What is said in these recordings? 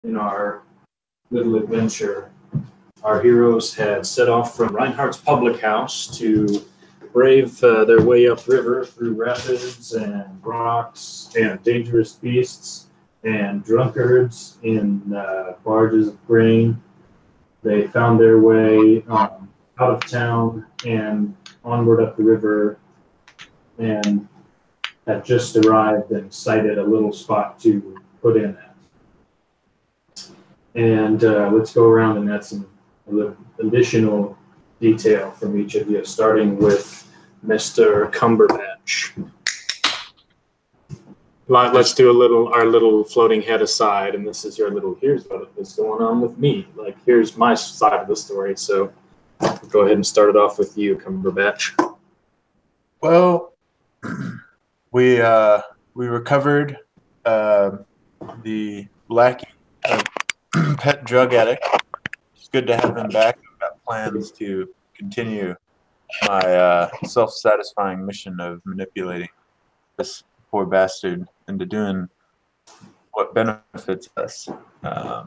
in our little adventure, our heroes had set off from Reinhardt's Public House to brave their way upriver through rapids and rocks and dangerous beasts and drunkards in barges of grain. They found their way out of town and onward up the river, and had just arrived and sighted a little spot to put in at. And let's go around and add some additional detail from each of you, starting with Mr. Cumberbatch. Let's do our little floating head aside, and this is your little, here's what is going on with me. Like, here's my side of the story. So go ahead and start it off with you, Cumberbatch. Well, we recovered the lackey, pet drug addict. It's good to have him back. I've got plans to continue my self-satisfying mission of manipulating this poor bastard into doing what benefits us. And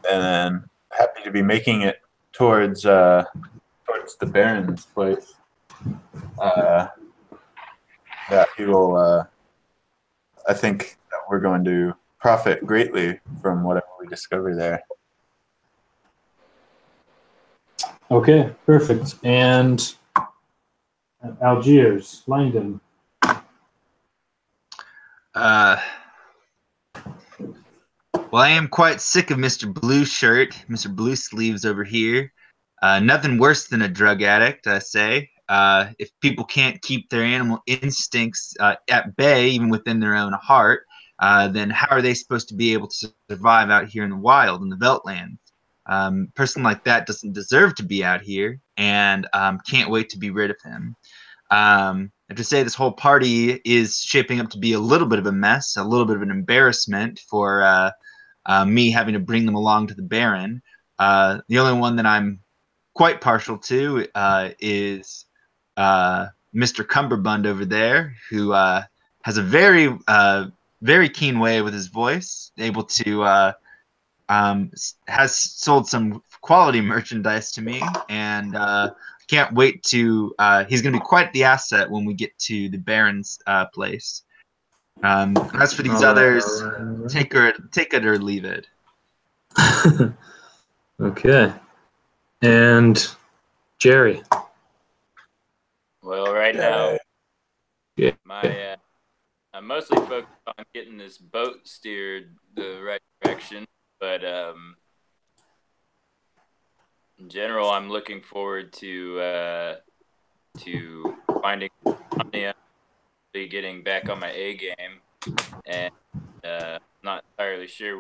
then happy to be making it towards the Baron's place. That he will, I think that we're going to profit greatly from whatever we discover there. Okay, perfect. And Algiers, Langdon. Well, I am quite sick of Mr. Blue Shirt, Mr. Blue Sleeves over here. Nothing worse than a drug addict, I say. If people can't keep their animal instincts at bay, even within their own heart, then how are they supposed to be able to survive out here in the wild, in the Veldt land? Person like that doesn't deserve to be out here, and can't wait to be rid of him. And to say this whole party is shaping up to be a little bit of a mess, a little bit of an embarrassment for me having to bring them along to the Baron. The only one that I'm quite partial to is Mr. Cumberbund over there, who has a very, very keen way with his voice, able to has sold some quality merchandise to me, and can't wait to. He's going to be quite the asset when we get to the Baron's place. As for these others, take it or leave it. Okay. And Jerry. Well, right now, yeah. I'm mostly focused on getting this boat steered the right direction, but in general, I'm looking forward to finding money, getting back on my A game, and not entirely sure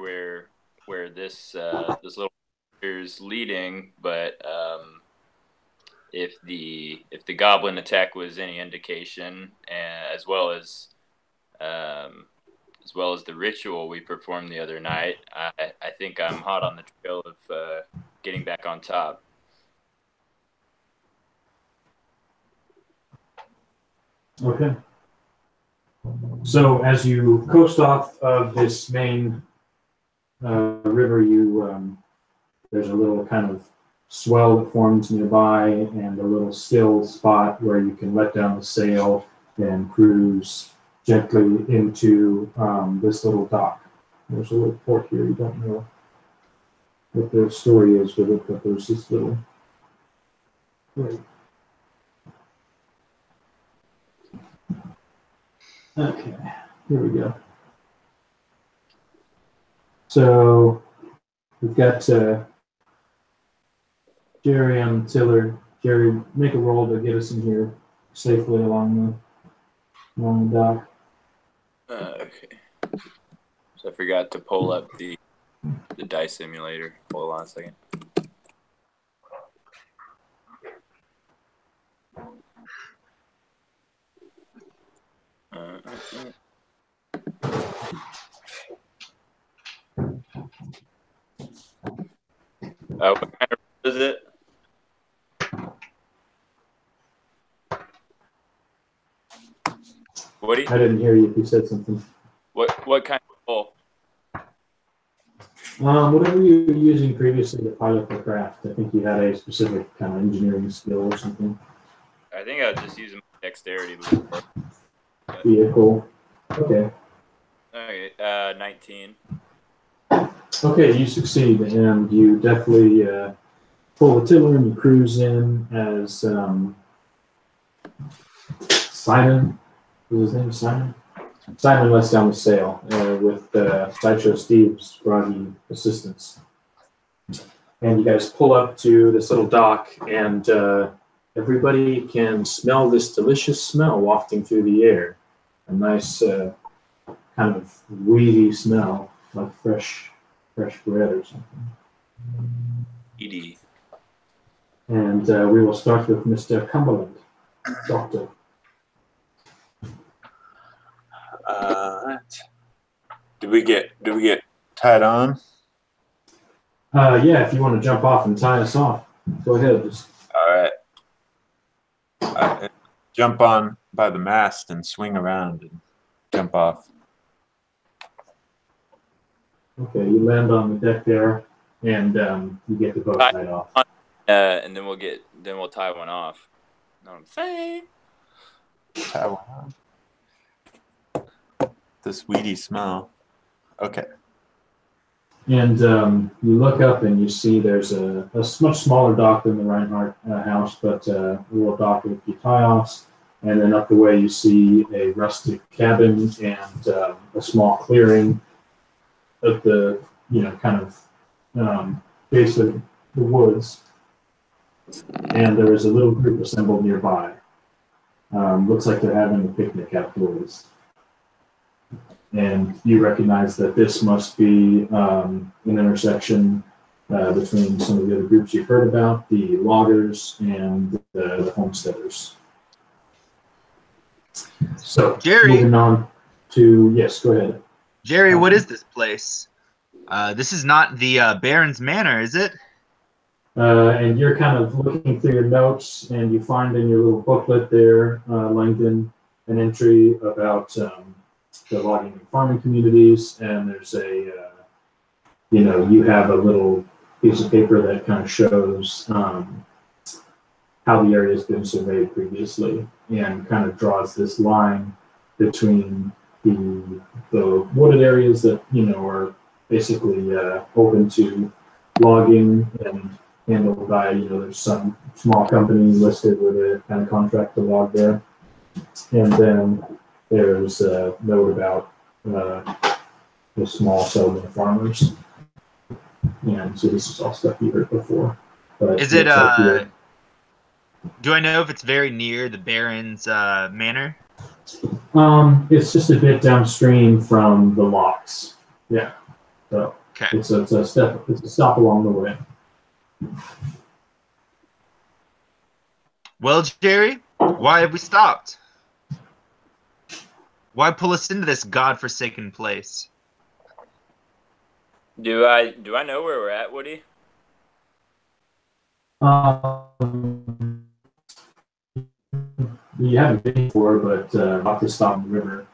where this little is leading, but if the goblin attack was any indication, as well as the ritual we performed the other night, I think I'm hot on the trail of getting back on top. Okay. So as you coast off of this main river, there's a little kind of swell that forms nearby and a little still spot where you can let down the sail and cruise gently into this little dock. There's a little port here. You don't know what the story is with it, but there's this little. Right. Okay, here we go. So we've got Jerry on the tiller. Jerry, make a roll to get us in here safely along the dock. Okay. So I forgot to pull up the dice simulator. Hold on a second. What kind of is it? Woody? I didn't hear you if you said something. What kind of roll? Whatever you were using previously to pilot the craft, I think you had a specific kind of engineering skill or something. I think I was just using my dexterity before. Vehicle. Okay. Okay, 19. Okay, you succeed, and you definitely pull the tiller and you cruise in as Simon. Was his name Simon? Simon lets down the sail with Sideshow Steve's groggy assistance. And you guys pull up to this little dock, and everybody can smell this delicious smell wafting through the air. A nice kind of weedy smell, like fresh bread or something. ED. And we will start with Mr. Cumberland, Doctor. Do we get tied on? Yeah, if you want to jump off and tie us off, go ahead. All right. Jump on by the mast and swing around and jump off. Okay, you land on the deck there, and you get the boat tied off. And then we'll tie one off. Know what I'm saying? Tie one off. This weedy smell. Okay. And you look up and you see there's a much smaller dock than the Reinhardt house, but a little dock with a few tie-offs. And then up the way you see a rustic cabin and a small clearing at the, kind of base of the woods. And there is a little group assembled nearby. Looks like they're having a picnic outdoors. And you recognize that this must be an intersection between some of the other groups you've heard about, the loggers and the homesteaders. So, Jerry, moving on to, yes, go ahead. Jerry, what is this place? This is not the Baron's Manor, is it? And you're kind of looking through your notes, and you find in your little booklet there, Langdon, an entry about the logging and farming communities, and there's a, you have a little piece of paper that kind of shows how the area has been surveyed previously, and kind of draws this line between the wooded areas that, are basically open to logging and handled by, there's some small company listed with a kind of contract to log there. And then there's a note about the small settlement of farmers. And so this is all stuff you heard before. But is it, do I know if it's very near the Baron's manor? It's just a bit downstream from the locks. Yeah. So okay. It's a stop along the way. Well, Jerry, why have we stopped? Why pull us into this godforsaken place? Do I know where we're at, Woody? You haven't been before, but off the stop in the river.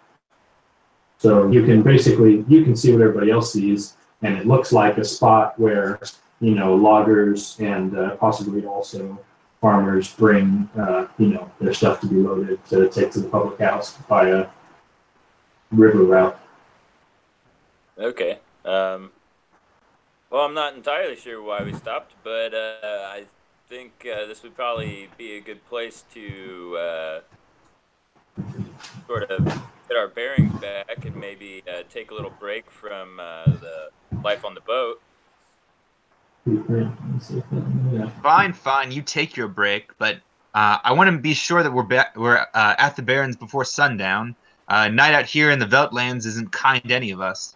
So you can see what everybody else sees, and it looks like a spot where, loggers and possibly also farmers bring, their stuff to be loaded to take to the public house by a river route. Okay. Well, I'm not entirely sure why we stopped, but I think this would probably be a good place to sort of get our bearings back and maybe take a little break from the life on the boat. Fine. You take your break, but I want to be sure that we're at the Barrens before sundown. Night out here in the Veldt lands isn't kind to any of us.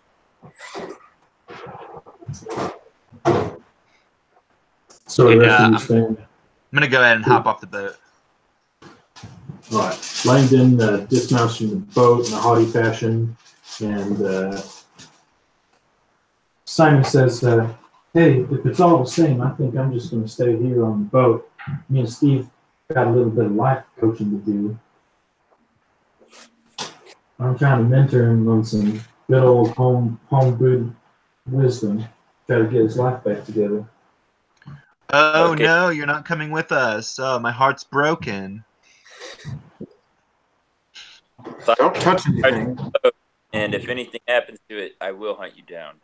So I'm gonna go ahead and hop off the boat. All right. Langdon dismounts from the boat in a haughty fashion, and Simon says, hey, if it's all the same, I think I'm just going to stay here on the boat. Me and Steve got a little bit of life coaching to do. I'm trying to mentor him on some good old home brewed wisdom. try to get his life back together. Oh Okay. no, you're not coming with us. Oh, my heart's broken. Don't touch anything. And if anything happens to it, I will hunt you down.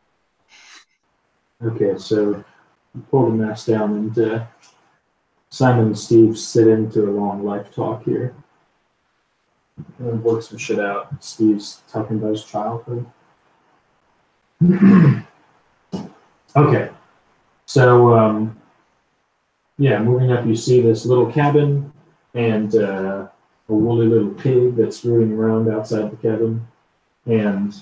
Okay, so pull the mask down, and Simon and Steve sit into a long life talk here. And work some shit out. Steve's talking about his childhood. Okay, so yeah, moving up, you see this little cabin and a woolly little pig that's rooting around outside the cabin, and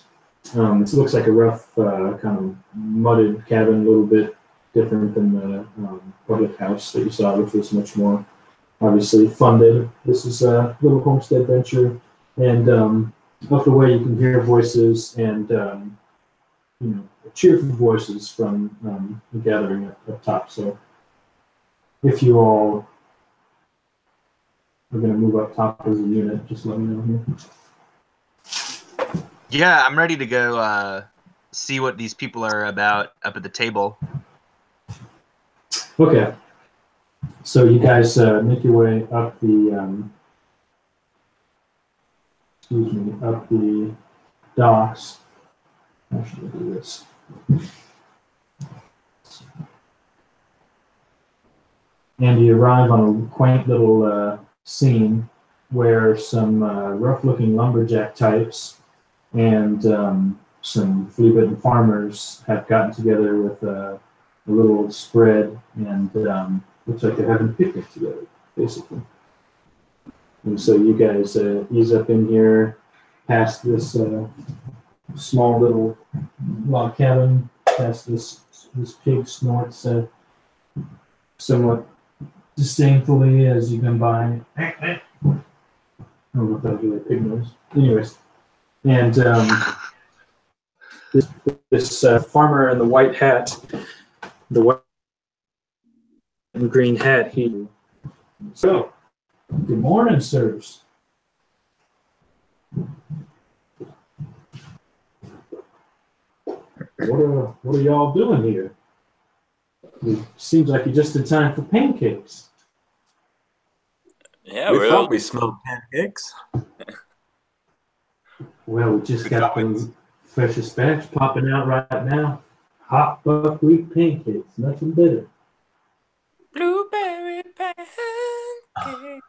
it looks like a rough, kind of mudded cabin, a little bit different than the public house that you saw, which was much more obviously funded. This is a little homestead venture, and up the way you can hear voices and cheerful voices from the gathering up top. So if you all are going to move up top as a unit, just let me know here. Yeah, I'm ready to go see what these people are about up at the table. Okay. So you guys make your way up the up the docks. How should I do this? And you arrive on a quaint little scene where some rough-looking lumberjack types and some flea-bitten farmers have gotten together with a little spread, and looks like they're having a picnic together, basically. And so you guys ease up in here, past this small little log cabin, past this pig snorts somewhat disdainfully as you come by. I don't know if that was really a pig noise. Anyways, and this farmer in the white hat, the white and green hat, so, good morning, sirs. What are y'all doing here? It seems like you're just in time for pancakes. Yeah, We we're thought we smelled pancakes. Well, we just got the freshest batch popping out right now. Hot buckwheat pancakes, nothing better. blueberry pancake.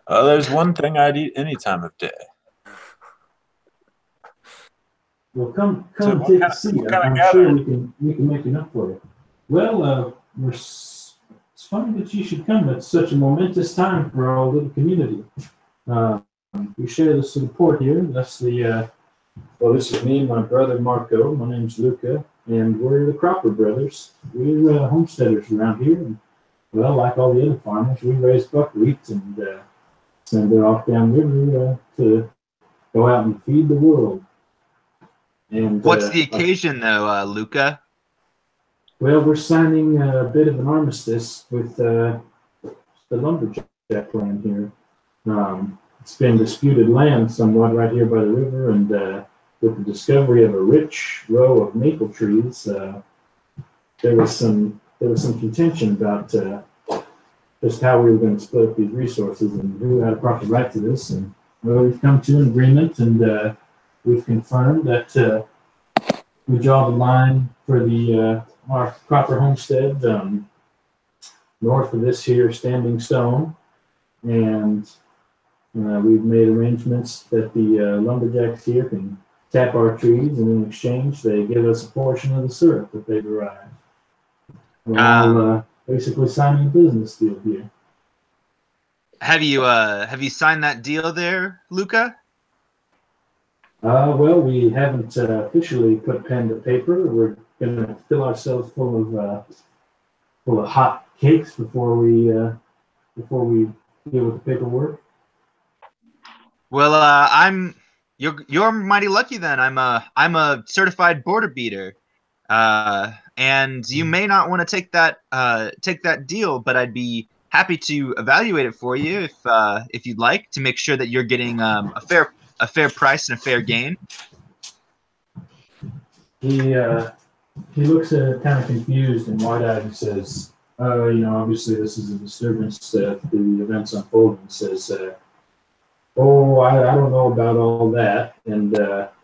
There's one thing I'd eat any time of day. Well, come So and what take kind a of- seat. what kind of I'm sure gathering? we can make enough for you. Well, it's funny that you should come. It's such a momentous time for our little community. We share the support here. That's the well, this is me and my brother Marco. My name's Luca, and we're the Cropper brothers. We're homesteaders around here, and well, like all the other farmers, we raise buckwheat and send it off down river to go out and feed the world. And What's the occasion, though, Luca? well, we're signing a bit of an armistice with the lumberjack land here. It's been disputed land somewhat right here by the river, and with the discovery of a rich row of maple trees, there was some contention about just how we were going to split up these resources and who had a proper right to this. And well, we've come to an agreement, and we've confirmed that we draw the line for the our proper homestead north of this here standing stone, and we've made arrangements that the lumberjacks here can tap our trees, and in exchange they give us a portion of the syrup that they derive. We're basically signing a business deal here. Have you signed that deal there, Luca? Well, we haven't officially put pen to paper. We're gonna fill ourselves full of hot cakes before we deal with the paperwork. Well, you're mighty lucky then. I'm a certified border beater, and you may not want to take that deal, but I'd be happy to evaluate it for you if you'd like, to make sure that you're getting a fair price and a fair gain. he looks kind of confused and wide-eyed and says, obviously this is a disturbance to the events unfolding. He says, oh, I don't know about all that. And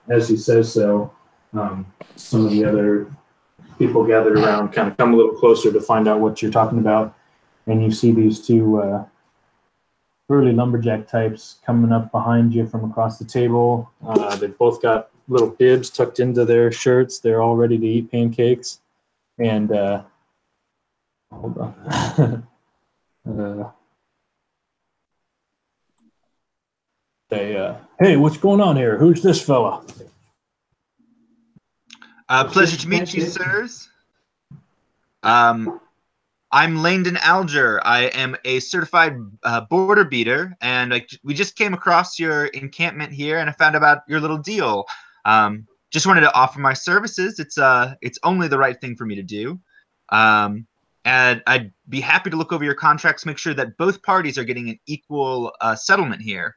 as he says so, some of the other people gathered around kind of come a little closer to find out what you're talking about. And you see these two burly lumberjack types coming up behind you from across the table. They've both got little bibs tucked into their shirts. They're all ready to eat pancakes. And hold on. Hey, what's going on here? Who's this fella? Pleasure to meet you, sirs. I'm Langdon Alger. I am a certified border beater, and we just came across your encampment here, and I found about your little deal. Just wanted to offer my services. It's only the right thing for me to do. And I'd be happy to look over your contracts, make sure that both parties are getting an equal settlement here.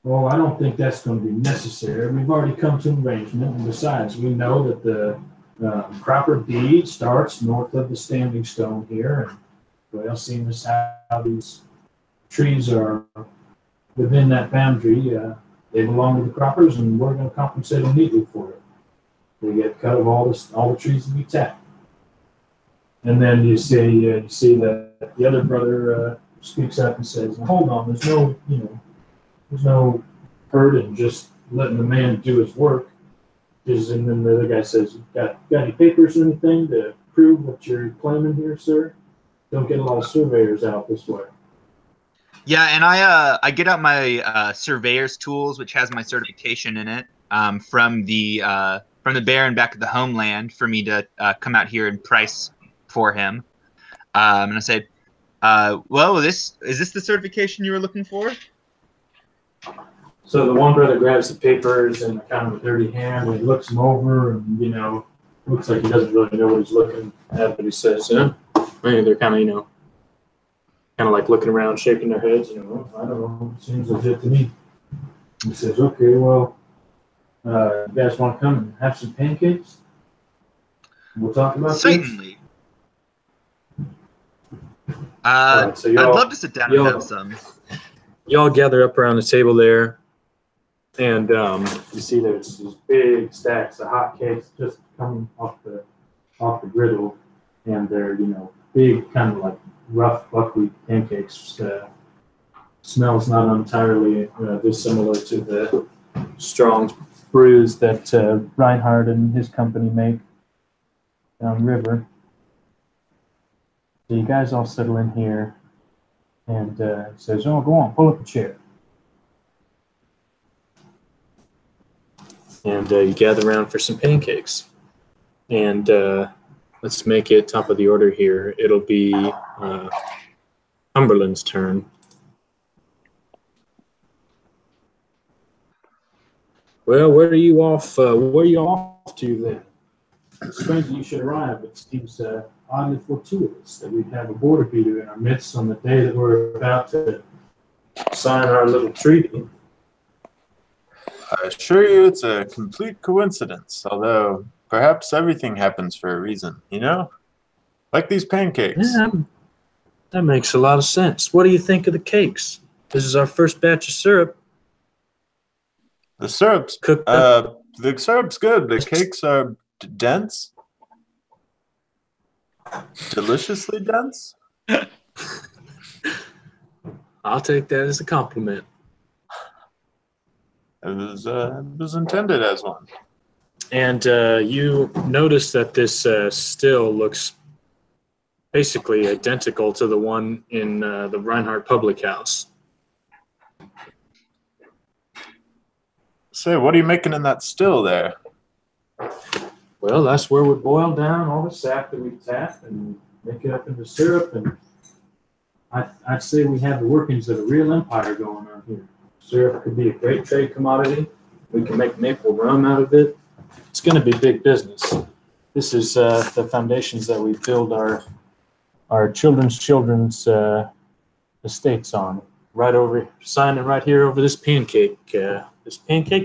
Well, I don't think that's going to be necessary. We've already come to an arrangement, and besides, we know that the proper deed starts north of the standing stone here, and well, seeing as how these trees are within that boundary, they belong to the croppers, and we're going to compensate them neatly for it. They get cut of all the trees that we tap. And then you see that the other brother speaks up and says, "Hold on, there's no hurt in just letting the man do his work." And then the other guy says, got any papers or anything to prove what you're claiming here, sir? Don't get a lot of surveyors out this way. Yeah, and I get out my surveyor's tools, which has my certification in it, from the Baron back at the homeland for me to come out here and price for him. And I said, well, is this the certification you were looking for? So the one brother grabs the papers in kind of a dirty hand and he looks them over and, looks like he doesn't really know what he's looking at, but he says, maybe they're kind of like looking around, shaking their heads, I don't know, seems legit to me. He says, okay, well, you guys want to come and have some pancakes? We'll talk about Certainly. This. Right, so I'd love to sit down and have some. Y'all gather up around the table there. And you see there's these big stacks of hot cakes just coming off the griddle, and they're big, kind of like rough buckwheat pancakes. Smells not entirely dissimilar to the strong brews that Reinhardt and his company make downriver. So you guys all settle in here, and says, "Oh, go on, pull up a chair." And you gather around for some pancakes. And let's make it top of the order here. It'll be Cumberland's turn. Well, where are you off to then? It's strange that you should arrive. It seems oddly fortuitous that we'd have a border beater in our midst on the day that we're about to sign our little treaty. I assure you it's a complete coincidence, although perhaps everything happens for a reason, Like these pancakes. Yeah, that makes a lot of sense. What do you think of the cakes? This is our first batch of syrup. The syrup's cooked up. The syrup's good. The cakes are dense. Deliciously dense. I'll take that as a compliment. It was intended as one. And you notice that this still looks basically identical to the one in the Reinhardt Public House. Say, what are you making in that still there? Well, that's where we boil down all the sap that we tap and make it up into syrup. And I'd say we have the workings of a real empire going on here. Syrup could be a great trade commodity. We can make maple rum out of it. It's going to be big business. This is the foundations that we build our children's estates on. Signing right here over this pancake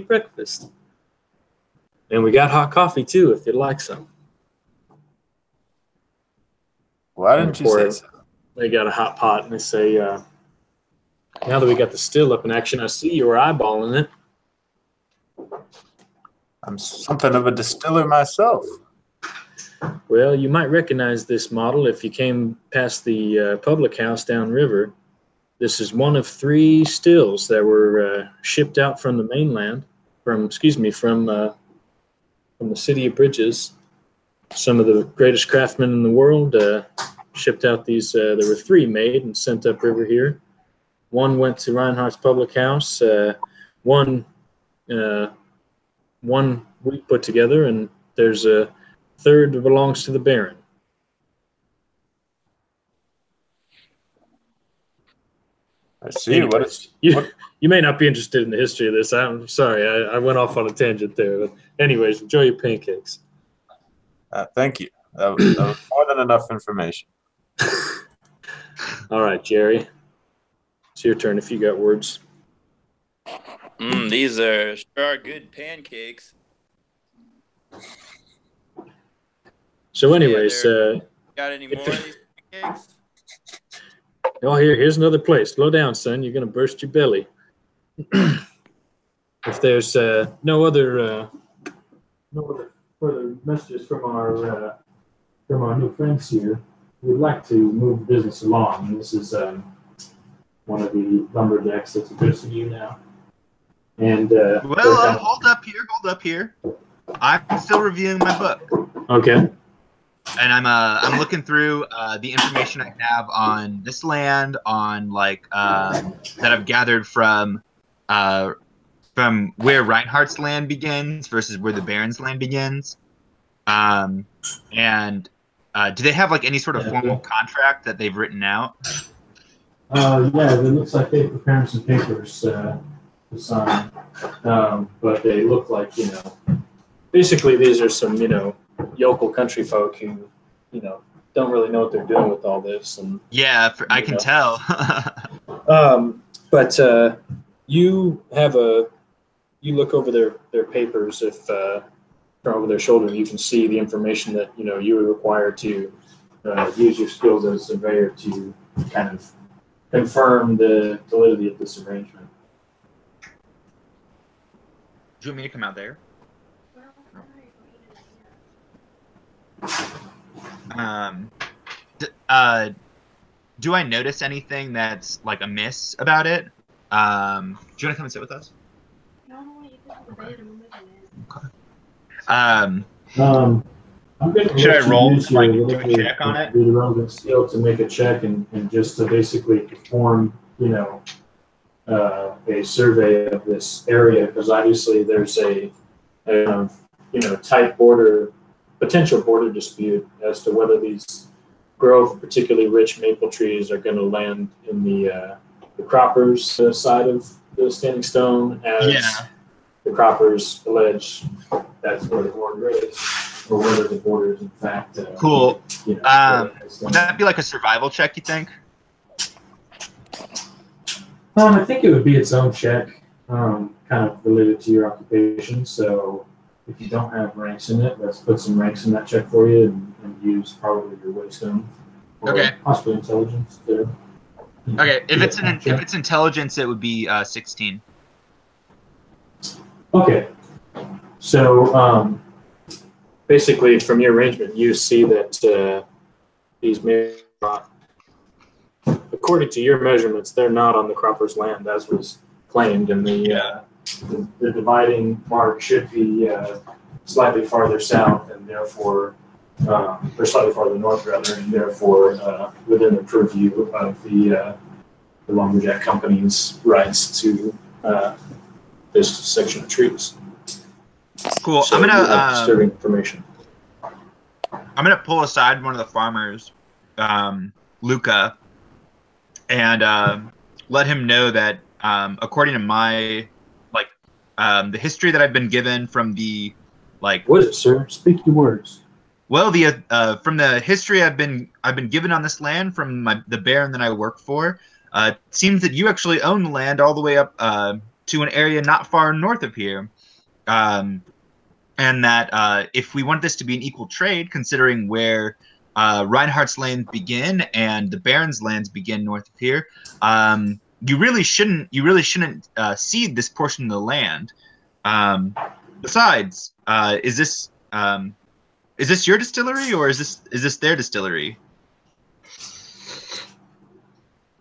breakfast. And we got hot coffee too, if you'd like some. Why didn't you say so? They got a hot pot, and they say, now that we got the still up in action, I see you were eyeballing it. I'm something of a distiller myself. Well, you might recognize this model if you came past the public house downriver. This is one of 3 stills that were shipped out from the mainland, from the city of Bridges. Some of the greatest craftsmen in the world shipped out these. There were 3 made and sent upriver here. One went to Reinhardt's Public House. One we put together, and there's a 3rd that belongs to the Baron. I see. Anyways, you may not be interested in the history of this. I'm sorry, I went off on a tangent there. But anyways, enjoy your pancakes. Thank you. That was more than enough information. All right, Jerry. It's your turn if you got words. These sure are good pancakes. So anyways, got any more of these pancakes? oh, here's another place. Slow down, son. You're going to burst your belly. If there's no other further messages from our new friends here, we'd like to move the business along. And this is one of the lumberjacks that's addressing you now. And hold up here. I'm still reviewing my book. Okay. And I'm looking through the information I have on this land, on that I've gathered from where Reinhardt's land begins versus where the Baron's land begins. And do they have like any sort of formal contract that they've written out? Yeah, it looks like they're preparing some papers to sign, but they look like, basically these are some, yokel country folk who, don't really know what they're doing with all this. And yeah, I can tell. But you look over their papers from over their shoulder, and you can see the information that you were required to use your skills as a surveyor to kind of confirm the validity of this arrangement. Do you want me to come out there? Do I notice anything that's like amiss about it? Do you want to come and sit with us? No, you can go to bed. I'm going to should I roll to like do a check on it? Do the relevant skill to make a check and just to basically perform, a survey of this area, because obviously there's a tight potential border dispute as to whether these grove particularly rich maple trees are going to land in the croppers side of the standing stone, as the croppers allege that's where the border is, or whether the border is in fact cool. Would that be like a survival check, you think? I think it would be its own check, kind of related to your occupation. So if you don't have ranks in it, let's put some ranks in that check for you and use probably your wisdom or possibly intelligence there. Okay, if it's intelligence, it would be 16. Okay, so basically from your arrangement, you see that these may not, according to your measurements, they're not on the cropper's land as was claimed, and the dividing mark should be slightly farther south and therefore, or slightly farther north rather, and therefore within the purview of the lumberjack company's rights to this section of trees. Cool. So I'm gonna disturbing information. I'm gonna pull aside one of the farmers, Luca, and let him know that according to my the history that I've been given from the What is it, sir? Speak your words. Well, from the history I've been given on this land from the baron that I work for, it seems that you actually own the land all the way up to an area not far north of here. and that if we want this to be an equal trade, considering where Reinhardt's lands begin and the Baron's lands begin north of here, you really shouldn't cede this portion of the land. Besides, is this your distillery or is this their distillery?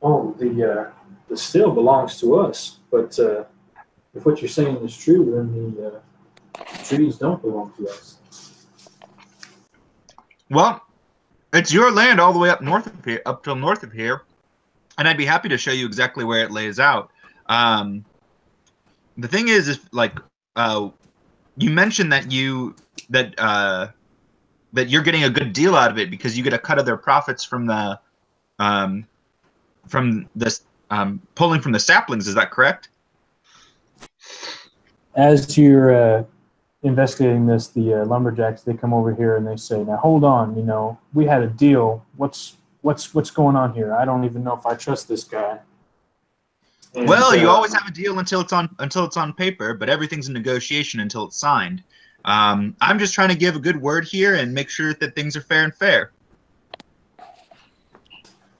Oh, the still belongs to us, but if what you're saying is true, then the trees don't belong to us. Well, it's your land all the way up till north of here, and I'd be happy to show you exactly where it lays out. The thing is like you mentioned that that you're getting a good deal out of it because you get a cut of their profits from the pulling from the saplings. Is that correct? As you're investigating this, the lumberjacks, they come over here and they say, "Now hold on, we had a deal. What's going on here? I don't even know if I trust this guy." And, well, you always have a deal until it's on paper, but everything's a negotiation until it's signed. I'm just trying to give a good word here and make sure that things are fair and fair.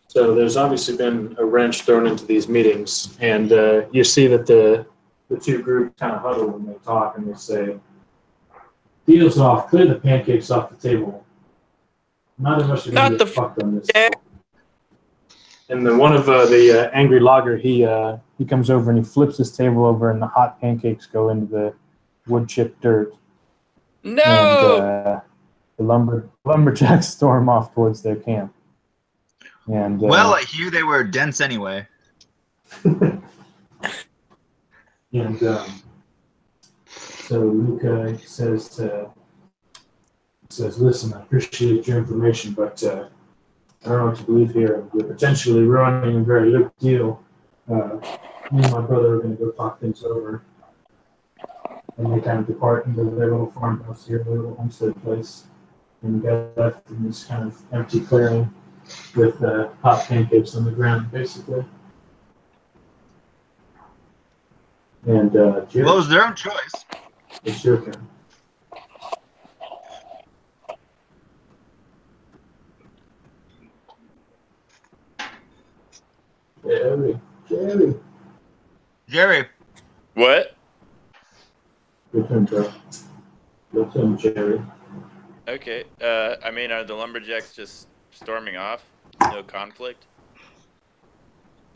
So there's obviously been a wrench thrown into these meetings, and you see that the two groups kind of huddle when they talk, and they say, "Deal's off. Clear the pancakes off the table. Not unless you're going to get fucked on this." And then one of the angry logger, he comes over and he flips his table over, and the hot pancakes go into the wood chip dirt. No. And the lumberjacks storm off towards their camp. And well, I hear they were dense anyway. And so Luca says, "Listen, I appreciate your information, but I don't know what to believe here. We're potentially ruining a very lucrative deal. Me and my brother are going to go talk things over." And they kind of depart into their little farmhouse here, their little homestead place, and get left in this kind of empty clearing with hot pancakes on the ground, basically. And well, it was their own choice. It's your turn. Jerry. What? Your turn, Joe. Your turn, Jerry. Okay. I mean, are the lumberjacks just storming off? No conflict?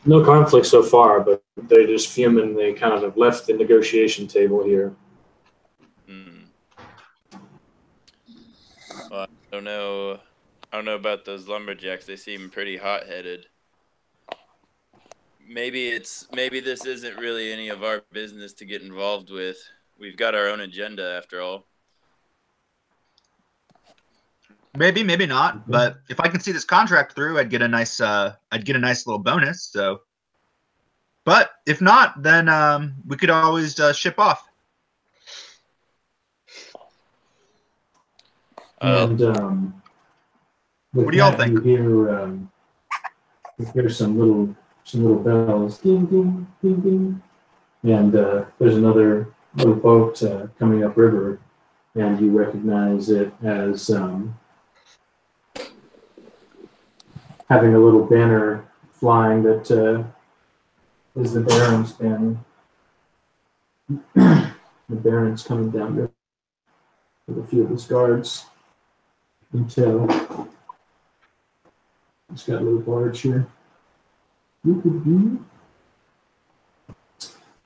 No conflict so far, but they're just fuming. They kind of have left the negotiation table here. Well, I don't know about those lumberjacks. They seem pretty hot-headed. Maybe this isn't really any of our business to get involved with. We've got our own agenda after all. Maybe, maybe not. But if I can see this contract through, I'd get a nice little bonus. So, but if not, then we could always ship off. And what do y'all think? You hear some little bells, ding ding ding ding, and there's another little boat coming upriver, and you recognize it as having a little banner flying that is the Baron's banner. The Baron's coming down there with a few of his guards until he's got a little barge here.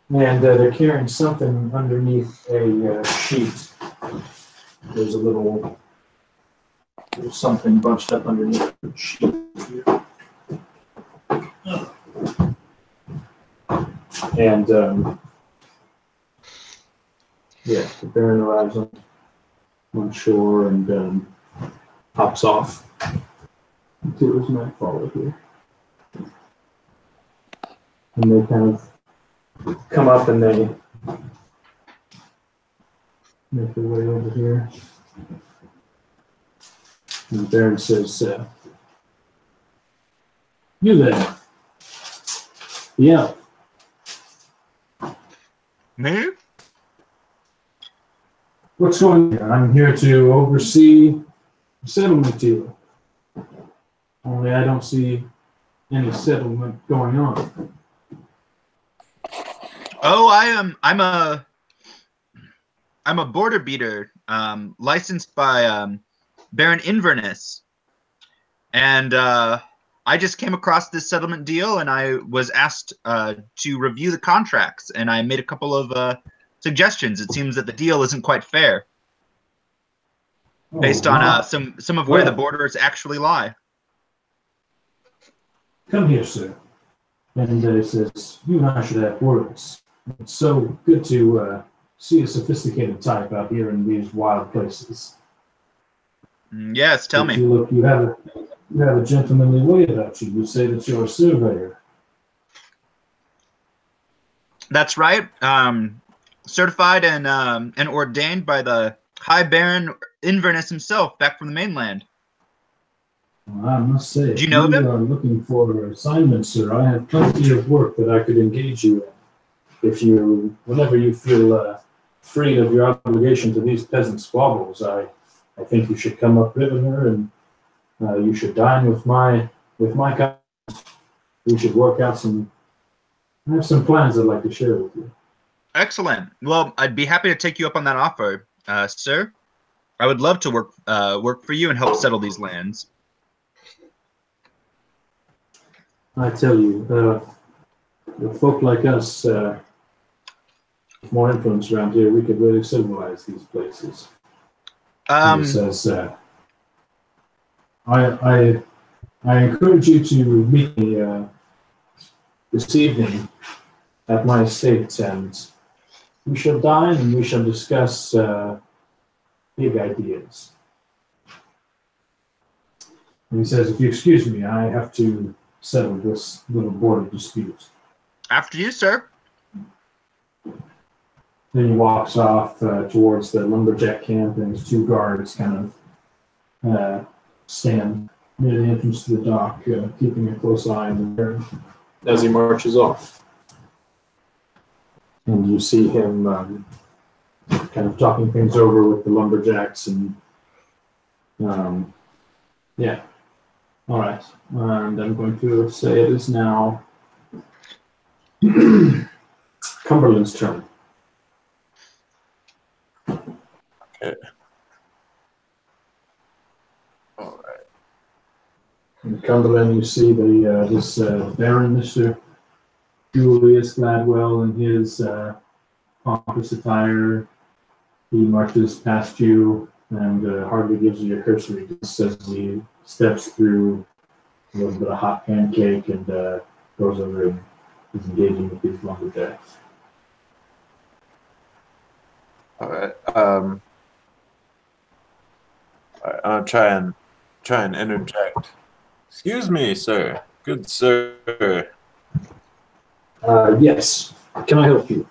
And they're carrying something underneath a sheet. There's a little something bunched up underneath the sheet here. And yeah, the Baron arrives on shore and hops off into his nightfall here. And they kind of come up and they make their way over here. And the Baron says, "You there? Yeah." Me? What's going on? I'm here to oversee the settlement deal. Only I don't see any settlement going on. Oh, I'm a border beater, licensed by Baron Inverness, and I just came across this settlement deal, and I was asked to review the contracts, and I made a couple of suggestions. It seems that the deal isn't quite fair, based on some of where the borders actually lie. Come here, sir. And he says, you and I should have words. It's so good to see a sophisticated type out here in these wild places. Yes, tell me. You have a gentlemanly way about you. You say that you're a surveyor. That's right. Certified and ordained by the High Baron Inverness himself, back from the mainland. Well, I must say, do you know of him? If you are looking for assignments, sir, I have plenty of work that I could engage you in. Whenever you feel freed of your obligation to these peasant squabbles, I think you should come up river and you should dine with my kind. We should work out I have some plans I'd like to share with you. Excellent. Well, I'd be happy to take you up on that offer, sir. I would love to work for you and help settle these lands. I tell you, with folk like us, with more influence around here, we could really civilize these places. He says, I encourage you to meet me this evening at my estate, and we shall dine and we shall discuss big ideas. And he says, if you excuse me, I have to settle this little border dispute. After you, sir. Then he walks off towards the lumberjack camp, and his two guards kind of stand near the entrance to the dock, keeping a close eye on the Baron as he marches off. And you see him kind of talking things over with the lumberjacks, and yeah. All right, and I'm going to say it is now Cumberland's turn. Okay. All right. In Cumberland, you see this Baron, Mr. Julius Gladwell, in his pompous attire. He marches past you and hardly gives you a cursory, just as he steps through a little bit of hot pancake and goes over and is engaging with these lumberjacks. All right. I'll try and interject. Excuse me, sir. Good sir. Yes. Can I help you?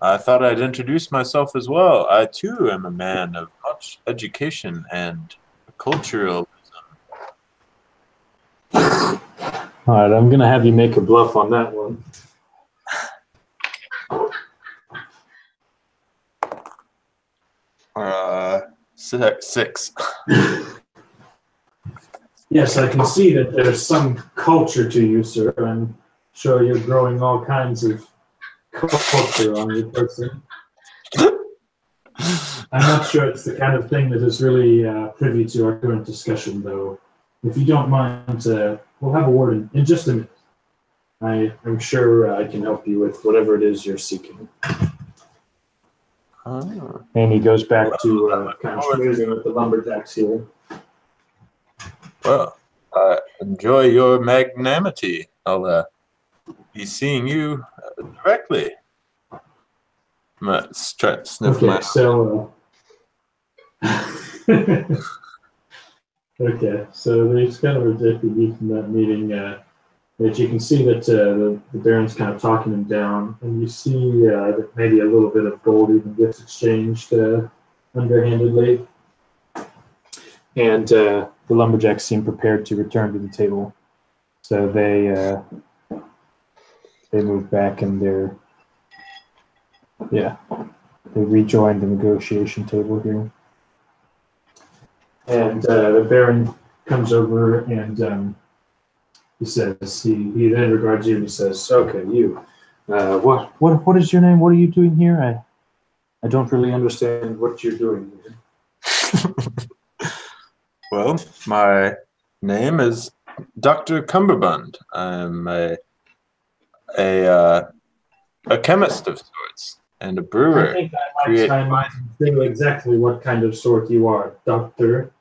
I thought I'd introduce myself as well. I too am a man of much education and culturalism. All right, I'm gonna have you make a bluff on that one. Six. Yes, I can see that there's some culture to you, sir. I'm sure you're growing all kinds of culture on your person. I'm not sure it's the kind of thing that is really privy to our current discussion, though. If you don't mind, we'll have a word in just a minute. I'm sure I can help you with whatever it is you're seeking. Oh. And he goes back to kind of schmoozing with the lumberjacks here. Well, enjoy your magnanimity. I'll be seeing you directly. I'm gonna try to sniff my. So. Okay, so there's kind of a deputy from that meeting. That you can see that the Baron's kind of talking him down, and you see that maybe a little bit of gold even gets exchanged underhandedly. And the lumberjacks seem prepared to return to the table, so they move back, and they're they rejoin the negotiation table here. And the Baron comes over and he says, he then regards you and he says, okay, you, what is your name? What are you doing here? I don't really understand what you're doing here. Well, my name is Dr. Cumberbund. I'm a chemist of sorts and a brewer. I think I might know exactly what kind of sort you are, Doctor.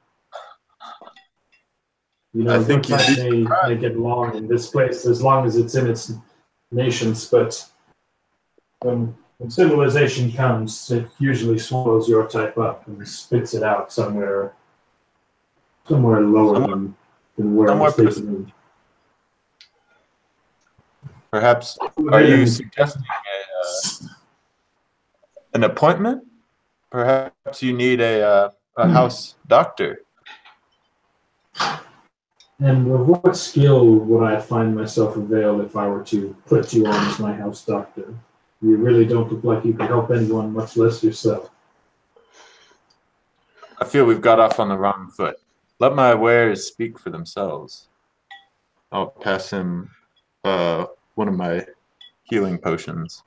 You know, I think you may get along in this place as long as it's in its nations, but when civilization comes, it usually swallows your type up and spits it out somewhere lower than where it was taken. Perhaps, are you suggesting an appointment? Perhaps you need a house doctor. And of what skill would I find myself availed if I were to put you on as my house doctor? You really don't look like you could help anyone, much less yourself. I feel we've got off on the wrong foot. Let my wares speak for themselves. I'll pass him one of my healing potions.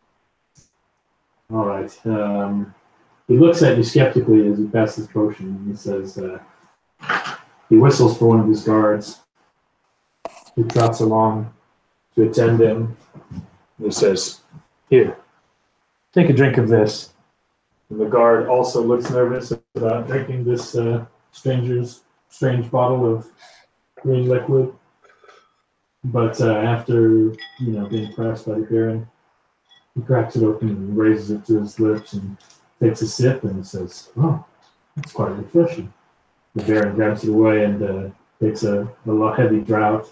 All right. He looks at you skeptically as he passes the potion, and he says, he whistles for one of his guards, who trots along to attend him. And he says, here, take a drink of this. And the guard also looks nervous about drinking this strange bottle of green liquid. But after, being pressed by the Baron, he cracks it open and raises it to his lips and takes a sip and says, oh, that's quite refreshing. The Baron grabs it away and takes a heavy draught,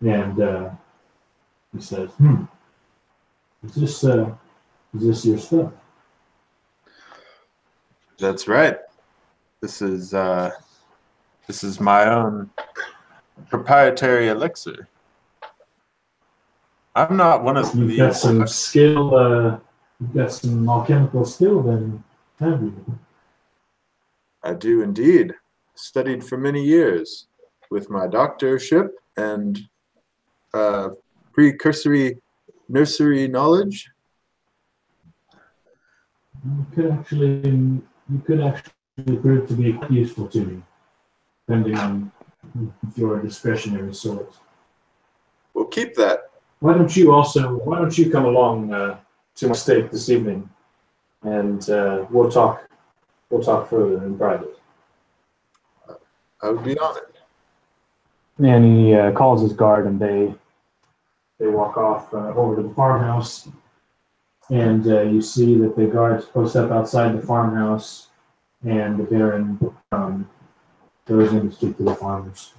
and he says, is this your stuff? That's right. This is my own proprietary elixir. I'm not one of You've got some skill, you've got some alchemical skill then, have you? I do indeed. Studied for many years with my doctorship and precursory nursery knowledge. You could actually prove to be useful to me, depending on your discretionary sort. We'll keep that. Why don't you come along to my stake this evening, and we'll talk further in private. I would be honored. And he calls his guard, and they walk off over to the farmhouse. And you see that the guards post up outside the farmhouse, and the Baron goes in to speak to the farmers.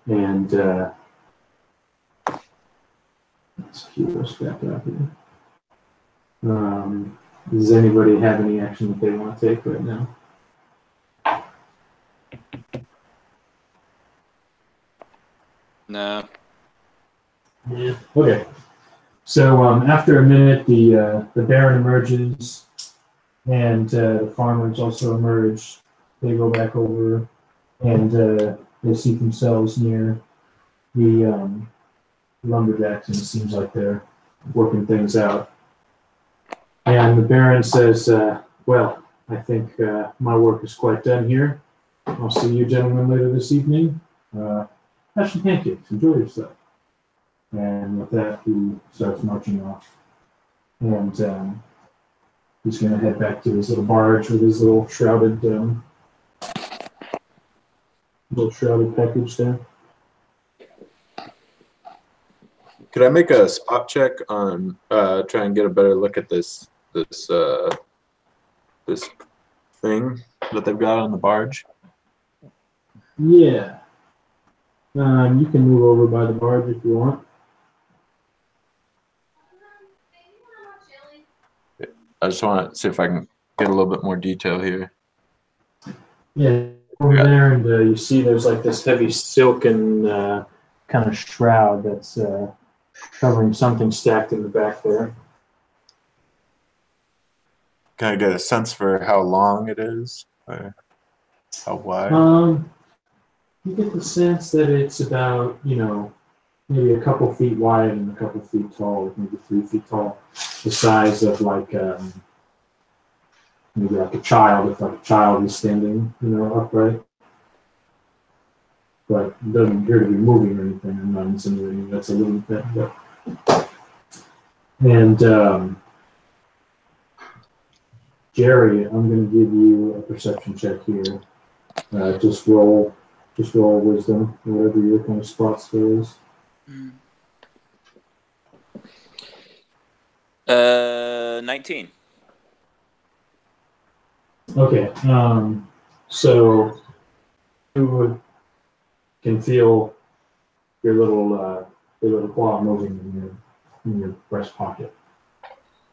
And let's keep us back up here. Does anybody have any action that they want to take right now? No. Yeah. Okay. So after a minute, the Baron emerges, and the farmers also emerge. They go back over, and they seat themselves near the lumberjacks, and it seems like they're working things out. And the Baron says, well, I think my work is quite done here. I'll see you gentlemen later this evening. Have some pancakes. Enjoy yourself. And with that, he starts marching off. And he's going to head back to his little barge with his little shrouded package there. Could I make a spot check on try and get a better look at this thing that they've got on the barge? Yeah. You can move over by the barge if you want. I just want to see if I can get a little bit more detail here. Yeah, over there, and you see there's like this heavy silken kind of shroud that's covering something stacked in the back there. Can I get a sense for how long it is, or how wide? You get the sense that it's about, maybe a couple feet wide and a couple feet tall, maybe 3 feet tall. The size of maybe like a child, if like a child is standing, upright. But it doesn't appear to be moving or anything. I'm not insinuating that's a little bit. And Jerry, I'm going to give you a perception check here. Just roll wisdom, whatever your kind of spot skill is. 19. Okay. So you can feel your little claw moving in your breast pocket.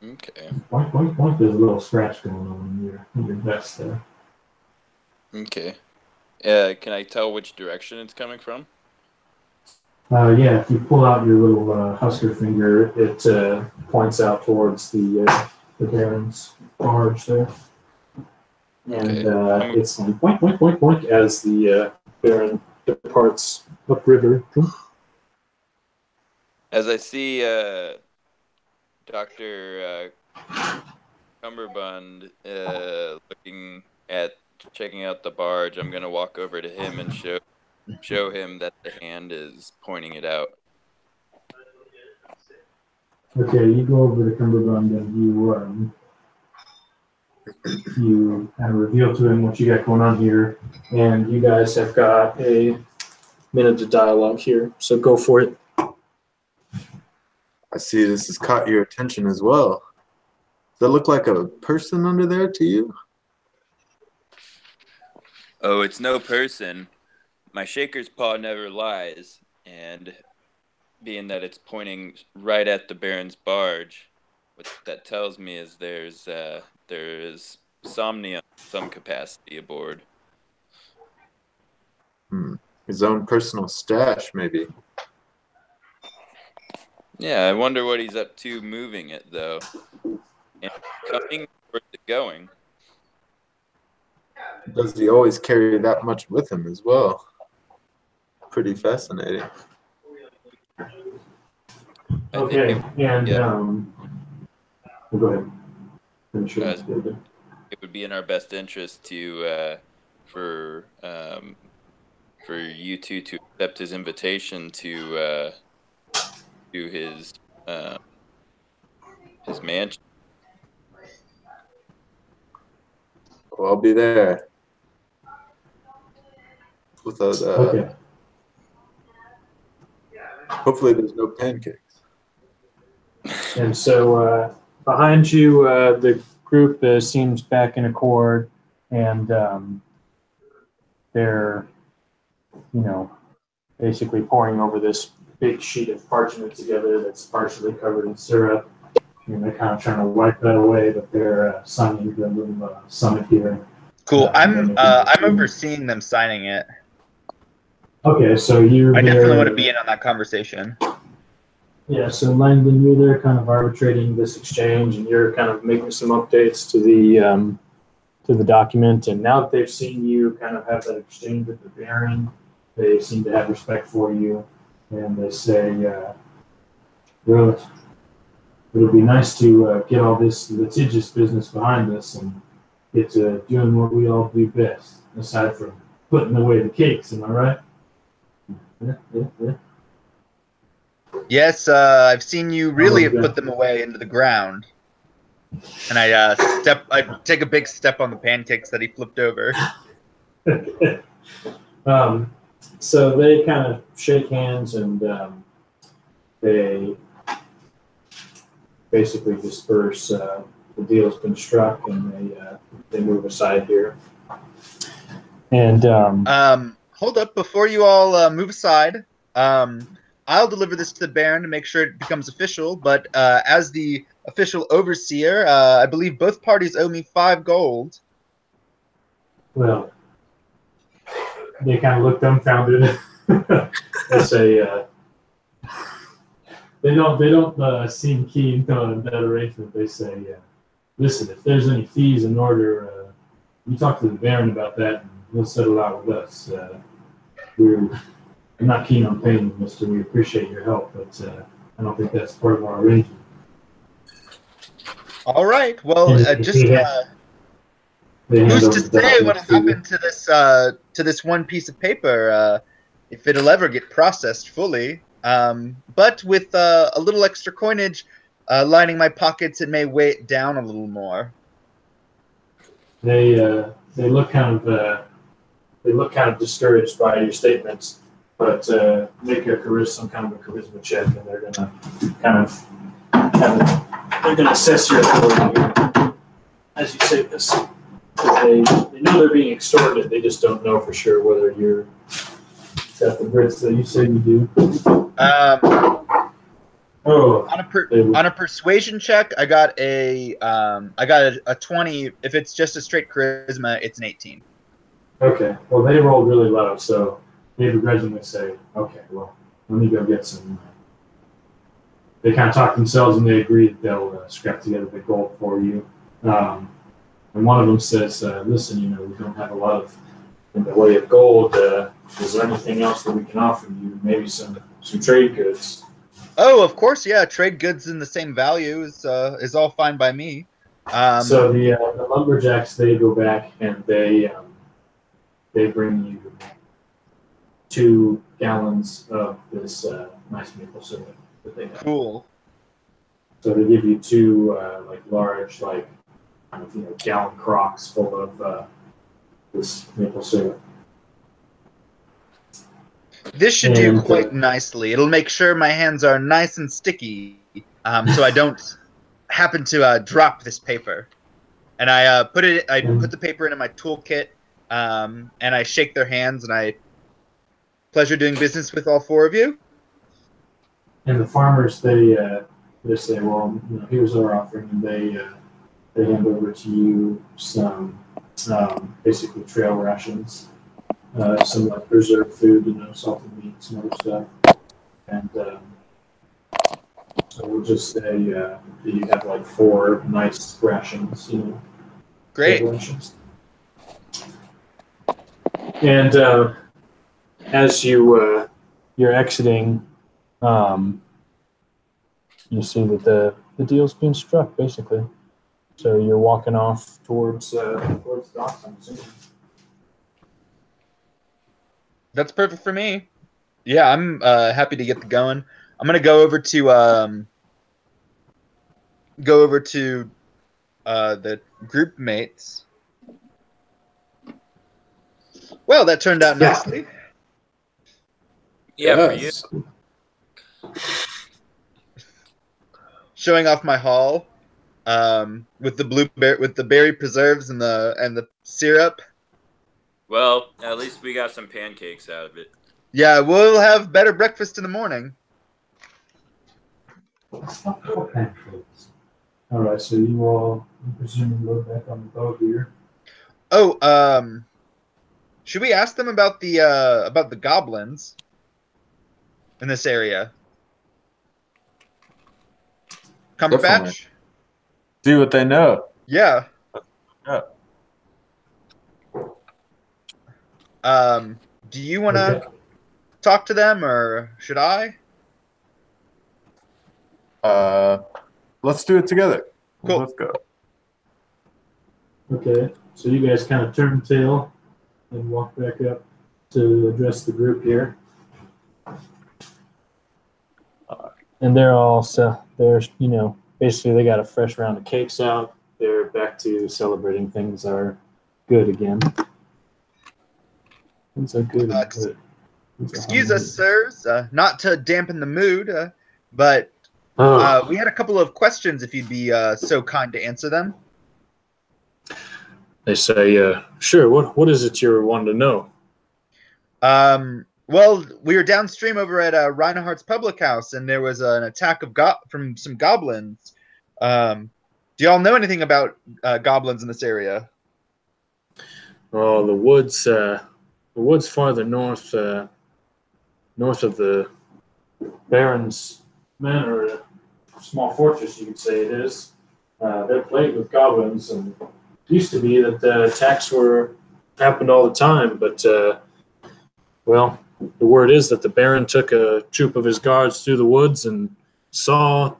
Okay. Boink, boink, boink. There's a little scratch going on in your vest there. Okay. Can I tell which direction it's coming from? Yeah, if you pull out your little husker finger, it points out towards the Baron's barge there. And Okay. it's going boink, boink, boink, boink as the Baron departs upriver. As I see Dr. Cumberbund checking out the barge, I'm going to walk over to him and show him that the hand is pointing it out. Okay, you go over to Cumberbund and you kind of reveal to him what you got going on here, and you guys have got a minute of dialogue here, so go for it. I see this has caught your attention as well. Does that look like a person under there to you? Oh, it's no person. My shaker's paw never lies, and being that it's pointing right at the Baron's barge, what that tells me is there is somnia of some capacity aboard. His own personal stash, maybe. Yeah, I wonder what he's up to moving it, though. And coming or is it going? Does he always carry that much with him as well? Pretty fascinating. Okay, and well, go ahead. Finish your it would be in our best interest to for you two to accept his invitation to his mansion. Well, I'll be there. Without okay. Hopefully there's no pancakes. And so behind you, the group seems back in accord, and they're, basically pouring over this big sheet of parchment together that's partially covered in syrup. And they're kind of trying to wipe that away, but they're signing the little summit here. Cool. I'm overseeing them signing it. Okay, so you're I definitely there, want to be in on that conversation. Yeah, so Langdon, you're there kind of arbitrating this exchange, and you're kind of making some updates to the document. And now that they've seen you kind of have that exchange with the Baron, they seem to have respect for you, and they say, well, it'll be nice to get all this litigious business behind us and get to doing what we all do best, aside from putting away the cakes. Am I right? Yeah. Yes, I've seen you really have put them away into the ground. And I take a big step on the pancakes that he flipped over. So they kind of shake hands, and they basically disperse. The deal's been struck, and they move aside here. And hold up, before you all move aside, I'll deliver this to the Baron to make sure it becomes official. But as the official overseer, I believe both parties owe me 5 gold. Well, they kind of look dumbfounded. They say they don't seem keen on that arrangement. They say, listen, if there's any fees in order, you talk to the Baron about that, and he'll settle out with us. I'm not keen on paying you, mister. We appreciate your help, but I don't think that's part of our arrangement. All right. Well, who's to say what happened to this one piece of paper, if it'll ever get processed fully? But with a little extra coinage lining my pockets, it may weigh it down a little more. They look kind of discouraged by your statements, but make some kind of a charisma check, and they're gonna they're gonna assess your authority here as you say this. They know they're being extorted. They just don't know for sure whether you're got the grits that you say you do. On a persuasion check, I got a 20. If it's just a straight charisma, it's an 18. Okay. Well, they rolled really low, so they begrudgingly say, "Okay, well, let me go get some." They kind of talk themselves, and they agree that they'll scrap together the gold for you. And one of them says, "Listen, we don't have a lot in the way of gold. Is there anything else that we can offer you? Maybe some trade goods?" Oh, of course, yeah. Trade goods in the same value is all fine by me. So the lumberjacks, they go back and they bring you 2 gallons of this nice maple syrup that they have. Cool. So they give you 2 large gallon crocks full of this maple syrup. This should do quite nicely. It'll make sure my hands are nice and sticky, so I don't happen to drop this paper. And I put the paper into my toolkit, and I shake their hands, and pleasure doing business with all 4 of you. And the farmers, they say, "Well, here's our offering," and they hand over to you some basically trail rations. Some preserved food, salted meat, some other stuff. And so we'll just say that you have 4 nice rations, Great. Rations. And as you're exiting, you see that the deal's being struck, basically. So you're walking off towards docks, I'm assuming. That's perfect for me. Yeah, I'm happy to get going. I'm gonna go over to the group mates. Well, that turned out nicely. Yeah, for you. Showing off my haul, with the berry preserves and the syrup. Well, at least we got some pancakes out of it. Yeah, we'll have better breakfast in the morning. Pancakes. All right, so you all, I presume, load back on the boat here. Oh, should we ask them about the goblins in this area? Cumberbatch? See what they know. Yeah. Do you want to talk to them, or should I? Let's do it together. Cool. Let's go. Okay, so you guys kind of turn tail and walk back up to address the group here. And they're all, basically they got a fresh round of cakes out. They're back to celebrating things are good again. Things are good and good. Excuse us, sirs, not to dampen the mood, but we had a couple of questions if you'd be so kind to answer them. They say, sure, what is it you're wanting to know? Well, we were downstream over at Reinhardt's Public House, and there was an attack from some goblins. Do y'all know anything about goblins in this area? Oh, the woods farther north of the Baron's Manor, a small fortress, you could say it is. they're plagued with goblins, and it used to be that attacks happened all the time, but well, the word is that the Baron took a troop of his guards through the woods and saw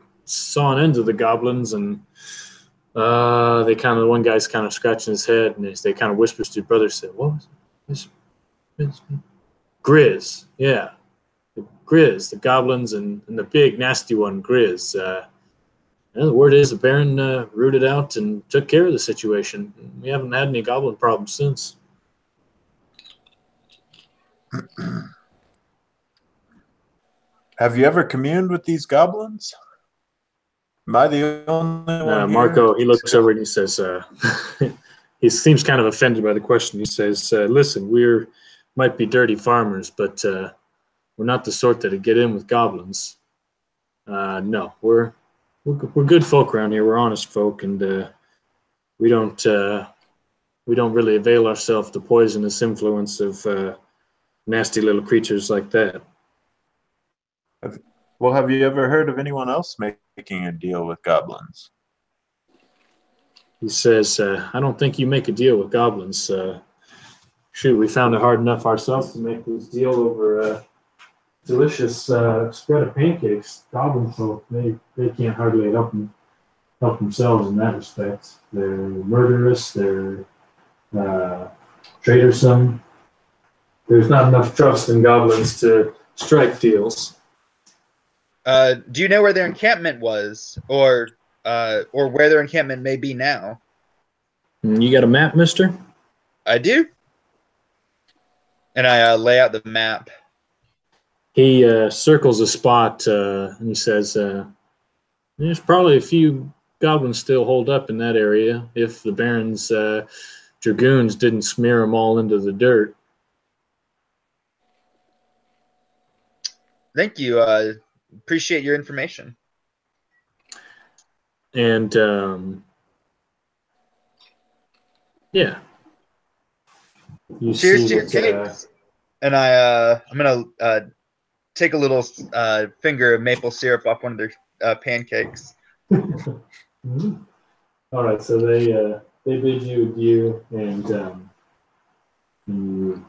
an end to the goblins, and one guy's kind of scratching his head, and they kind of whispers to his brother, said, "What was it? It's Grizz, yeah, the Grizz, the goblins, and the big nasty one, Grizz." The word is the Baron rooted out and took care of the situation. We haven't had any goblin problems since. Have you ever communed with these goblins? Am I the only one Marco, here? he looks over and he says, he seems kind of offended by the question. He says, listen, might be dirty farmers, but we're not the sort that'd get in with goblins. No, we're good folk around here. We're honest folk, and we don't really avail ourselves the poisonous influence of nasty little creatures like that. Well, have you ever heard of anyone else making a deal with goblins? He says, I don't think you make a deal with goblins. Shoot, we found it hard enough ourselves to make this deal over a delicious spread of pancakes. Goblin folk, they can't hardly help themselves in that respect. They're murderous, they're traitorsome. There's not enough trust in goblins to strike deals. Do you know where their encampment was, or where their encampment may be now? You got a map, mister? I do. And I lay out the map. He circles a spot and he says, there's probably a few goblins still holed up in that area if the Baron's dragoons didn't smear them all into the dirt. Thank you. Appreciate your information. And yeah. Cheers to your cakes. And I'm gonna take a little finger of maple syrup off one of their pancakes. Mm-hmm. All right, so they bid you adieu, and you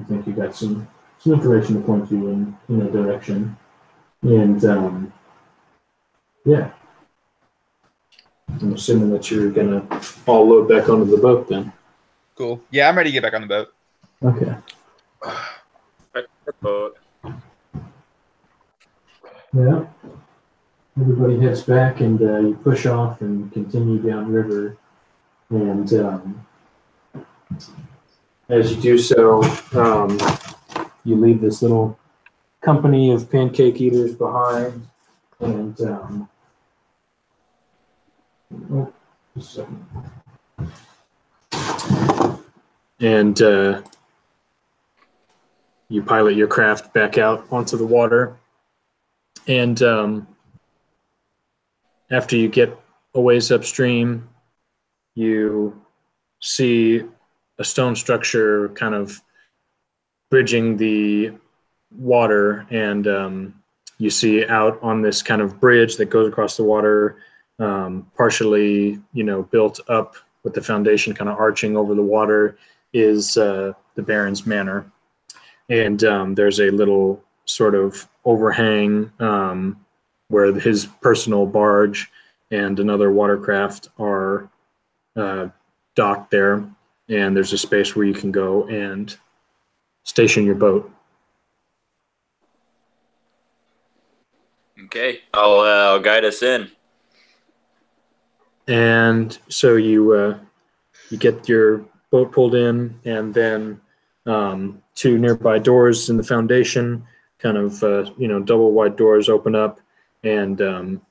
think you got some information to point you in a direction, and yeah, I'm assuming that you're gonna all load back onto the boat then. Cool. Yeah, I'm ready to get back on the boat. Okay. Boat. Yeah. Everybody heads back, and you push off and continue downriver. And as you do so, you leave this little company of pancake eaters behind. And just a second. And you pilot your craft back out onto the water. And after you get a ways upstream, you see a stone structure kind of bridging the water, and you see out on this kind of bridge that goes across the water, partially, built up with the foundation kind of arching over the water, is the Baron's manor. And there's a little sort of overhang where his personal barge and another watercraft are docked there, and there's a space where you can go and station your boat. Okay, I'll guide us in. And so you get your boat pulled in, and then two nearby doors in the foundation, kind of double wide doors open up, and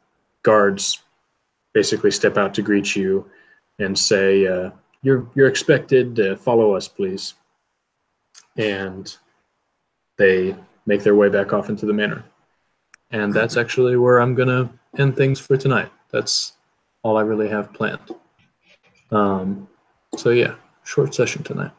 guards basically step out to greet you and say, you're expected, follow us, please. And they make their way back off into the manor. And that's actually where I'm going to end things for tonight. That's all I really have planned. So yeah, short session tonight.